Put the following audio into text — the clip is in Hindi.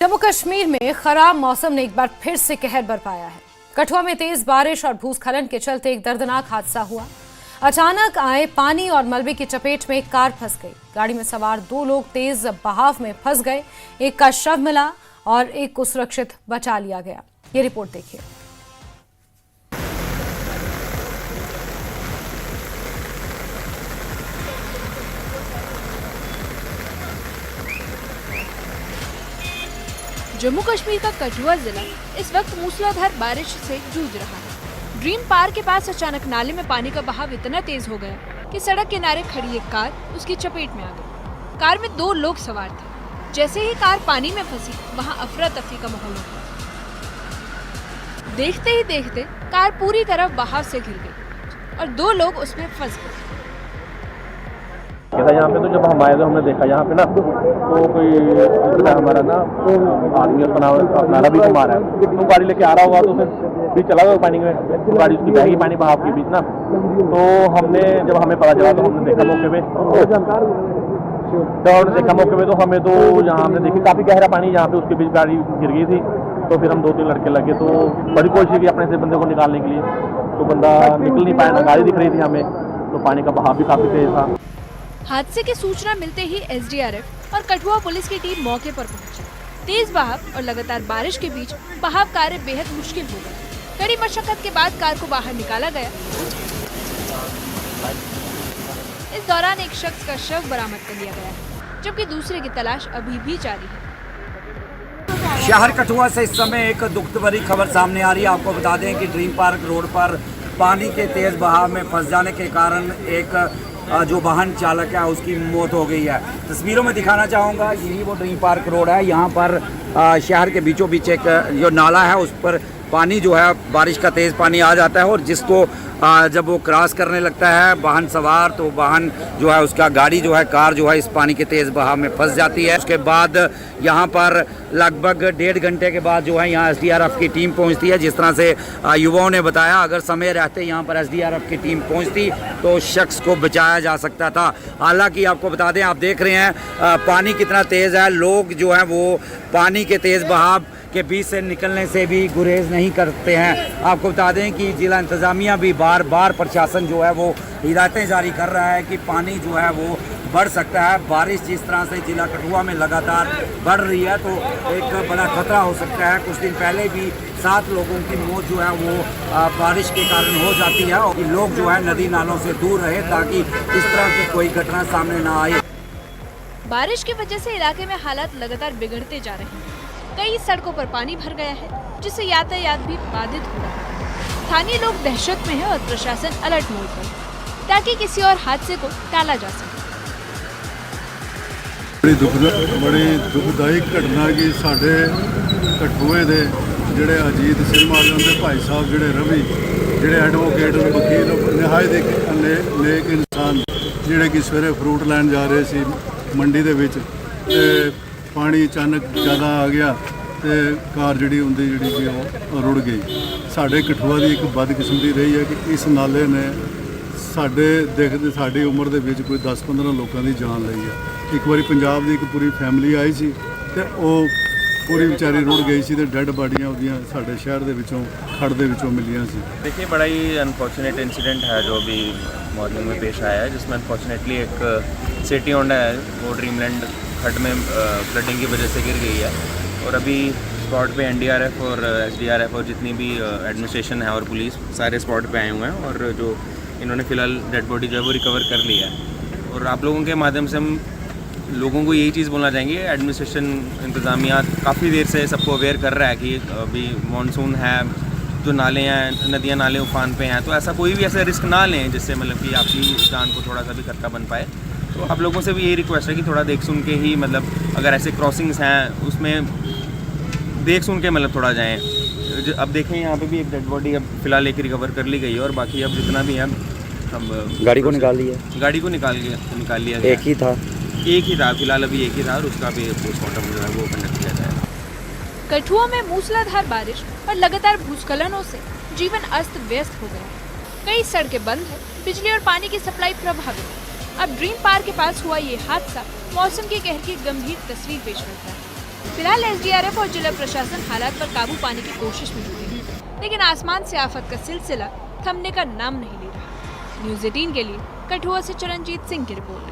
जम्मू कश्मीर में खराब मौसम ने एक बार फिर से कहर बरपाया है। कठुआ में तेज बारिश और भूस्खलन के चलते एक दर्दनाक हादसा हुआ। अचानक आए पानी और मलबे की चपेट में एक कार फंस गई। गाड़ी में सवार 2 लोग तेज बहाव में फंस गए। एक का शव मिला और एक को सुरक्षित बचा लिया गया। ये रिपोर्ट देखिए। जम्मू कश्मीर का कठुआ जिला इस वक्त मूसलाधार बारिश से जूझ रहा है। ड्रीम पार्क के पास अचानक नाले में पानी का बहाव इतना तेज हो गया कि सड़क किनारे खड़ी एक कार उसकी चपेट में आ गई। कार में 2 लोग सवार थे। जैसे ही कार पानी में फंसी, वहां अफरा तफरी का माहौल हो गया। देखते ही देखते कार पूरी तरह बहाव से घिर गई और 2 लोग उसमें फंस गए। यहाँ पे तो जब हम आए तो हमने देखा यहाँ पे ना तो कोई हमारा ना आदमी अपना रवि कुमार है, तो गाड़ी लेके आ रहा होगा तो फिर भी चला गया पानी में, तो गाड़ी उसकी बह गई पानी बहाव के बीच ना। तो हमने जब हमें पता चला तो हमने देखा मौके पे, तो हमें तो यहाँ हमने देखी काफ़ी गहरा पानी, यहाँ पे उसके बीच गाड़ी गिर गई थी। तो फिर हम 2-3 लड़के लगे तो बड़ी कोशिश की अपने से बंदे को निकालने के लिए, तो बंदा निकल नहीं पाया ना, गाड़ी दिख रही थी हमें, तो पानी का बहाव भी काफ़ी तेज था। हादसे की सूचना मिलते ही एसडीआरएफ और कठुआ पुलिस की टीम मौके पर पहुंची। तेज बहाव और लगातार बारिश के बीच बहाव कार्य बेहद मुश्किल हो गया। कड़ी मशक्कत के बाद कार को बाहर निकाला गया। इस दौरान एक शख्स का शव बरामद कर लिया गया, जबकि दूसरे की तलाश अभी भी जारी है। शहर कठुआ से इस समय एक दुखद भरी खबर सामने आ रही है। आपको बता दें कि ड्रीम पार्क रोड पर पानी के तेज बहाव में फंस जाने के कारण एक जो वाहन चालक है उसकी मौत हो गई है। तस्वीरों में दिखाना चाहूँगा, यही वो ड्रीम पार्क रोड है। यहाँ पर शहर के बीचों बीच एक जो नाला है उस पर पानी जो है, बारिश का तेज़ पानी आ जाता है और जिसको जब वो क्रॉस करने लगता है वाहन सवार, तो वाहन जो है उसका गाड़ी जो है, कार जो है इस पानी के तेज़ बहाव में फंस जाती है। उसके बाद यहाँ पर लगभग 1.5 घंटे के बाद जो है यहाँ एसडीआरएफ की टीम पहुँचती है। जिस तरह से युवाओं ने बताया, अगर समय रहते यहाँ पर एसडीआरएफ की टीम पहुँचती तो शख्स को बचाया जा सकता था। हालांकि आपको बता दें, आप देख रहे हैं पानी कितना तेज़ है। लोग जो हैं वो पानी के तेज़ बहाव के बीच से निकलने से भी गुरेज नहीं करते हैं। आपको बता दें कि जिला इंतज़ामिया भी बार बार प्रशासन जो है वो हिदायतें जारी कर रहा है कि पानी जो है वो बढ़ सकता है। बारिश जिस तरह से जिला कठुआ में लगातार बढ़ रही है तो एक बड़ा खतरा हो सकता है। कुछ दिन पहले भी 7 लोगों की मौत जो है वो बारिश के कारण हो जाती है और लोग जो है नदी नालों से दूर रहे ताकि इस तरह की कोई घटना सामने ना आए। बारिश की वजह से इलाके में हालात लगातार बिगड़ते जा रहे हैं। कई सड़कों पर पानी भर गया है, जिससे यातायात भी बाधित हो रहा है। स्थानीय लोग दहशत में हैं और प्रशासन अलर्ट मोड पर, ताकि किसी और हादसे को टाला जा सके। बड़ी दुखदायी घटना कि साढ़े कठुए दे ਜਿਹੜੇ ਅਜੀਤ ਸਿੰਘ ਮਾਜਨ ਦੇ ਭਾਈ ਸਾਹਿਬ, ਜਿਹੜੇ ਰਵੀ, ਜਿਹੜੇ ਐਡਵੋਕੇਟ ਵਕੀਲ, ਨਿਹਾਇਤ ਨੇਕ ਇਨਸਾਨ, ਜਿਹੜੇ ਕਿ ਸਵੇਰੇ ਫਰੂਟ ਲੈਣ ਜਾ ਰਹੇ ਸੀ ਮੰਡੀ ਦੇ ਵਿੱਚ ਤੇ ਪਾਣੀ ਅਚਾਨਕ ਜ਼ਿਆਦਾ ਆ ਗਿਆ ਤੇ ਕਾਰ ਜਿਹੜੀ ਹੁੰਦੀ ਕਿ ਉਹ ਰੁੜ ਗਈ। ਸਾਡੇ ਕਠੂਆ ਦੀ ਇੱਕ ਬਦਕਿਸਮਤੀ ਰਹੀ ਹੈ ਕਿ ਇਸ ਨਾਲੇ ਨੇ ਦੇਖਦੇ ਸਾਡੀ ਉਮਰ ਦੇ ਵਿੱਚ ਕੋਈ 10-15 ਲੋਕਾਂ ਦੀ ਜਾਨ ਲਈ ਹੈ। ਇੱਕ ਵਾਰੀ ਪੰਜਾਬ ਦੀ ਇੱਕ ਪੂਰੀ ਫੈਮਿਲੀ ਆਈ ਸੀ ਤੇ ਉਹ पूरी बेचारी रुड़ गई सी, डेड बाडियाँ ਉਹਦੀਆਂ ਸਾਡੇ शहर ਦੇ ਵਿੱਚੋਂ खड़ ਦੇ ਵਿੱਚੋਂ मिलियाँ सी। देखिए, बड़ा ही अनफॉर्चुनेट इंसिडेंट है जो अभी मॉर्निंग में पेश आया है, जिसमें अनफॉर्चुनेटली एक सिटी होंडा है वो ड्रीमलैंड खड्ड में फ्लडिंग की वजह से गिर गई है। और अभी स्पॉट पे एनडीआरएफ और एसडीआरएफ और जितनी भी एडमिनिस्ट्रेशन है और पुलिस सारे स्पॉट पे आए हुए हैं और जो इन्होंने फ़िलहाल डेड बॉडी जो है वो रिकवर कर लिया है। और आप लोगों के माध्यम से हम लोगों को यही चीज़ बोलना चाहेंगे, एडमिनिस्ट्रेशन इंतज़ामिया काफ़ी देर से सबको अवेयर कर रहा है कि अभी मानसून है, जो नाले हैं, नदियाँ नाले उफान पे हैं, तो ऐसा कोई भी ऐसा रिस्क ना लें जिससे मतलब कि आपकी जान को थोड़ा सा भी खतरा बन पाए। तो आप लोगों से भी यही रिक्वेस्ट है कि थोड़ा देख सुन के ही, मतलब अगर ऐसे क्रॉसिंग्स हैं उसमें देख सुन के मतलब थोड़ा जाएँ। अब देखें यहाँ पे भी एक डेड बॉडी अब फ़िलहाल एक रिकवर कर ली गई है और बाकी अब जितना भी है अब गाड़ी को निकाल लिया, गाड़ी को निकाल लिया, एक ही था फिलहाल, अभी एक ही था और उसका भी पोस्टमार्टम जो है वो कंडक्ट किया जाएगा। कठुआ में मूसलाधार बारिश और लगातार भूस्खलनों से जीवन अस्त व्यस्त हो गया। कई सड़कें बंद है, बिजली और पानी की सप्लाई प्रभावित। अब ड्रीम पार्क के पास हुआ ये हादसा मौसम के कहर की गंभीर तस्वीर पेश करता है। फिलहाल एसडीआरएफ और जिला प्रशासन हालात पर काबू पाने की कोशिश में जुटे हैं, लेकिन आसमान से आफत का सिलसिला थमने का नाम नहीं ले रहा। न्यूज़ 18 के लिए कठुआ से चरणजीत सिंह की रिपोर्ट।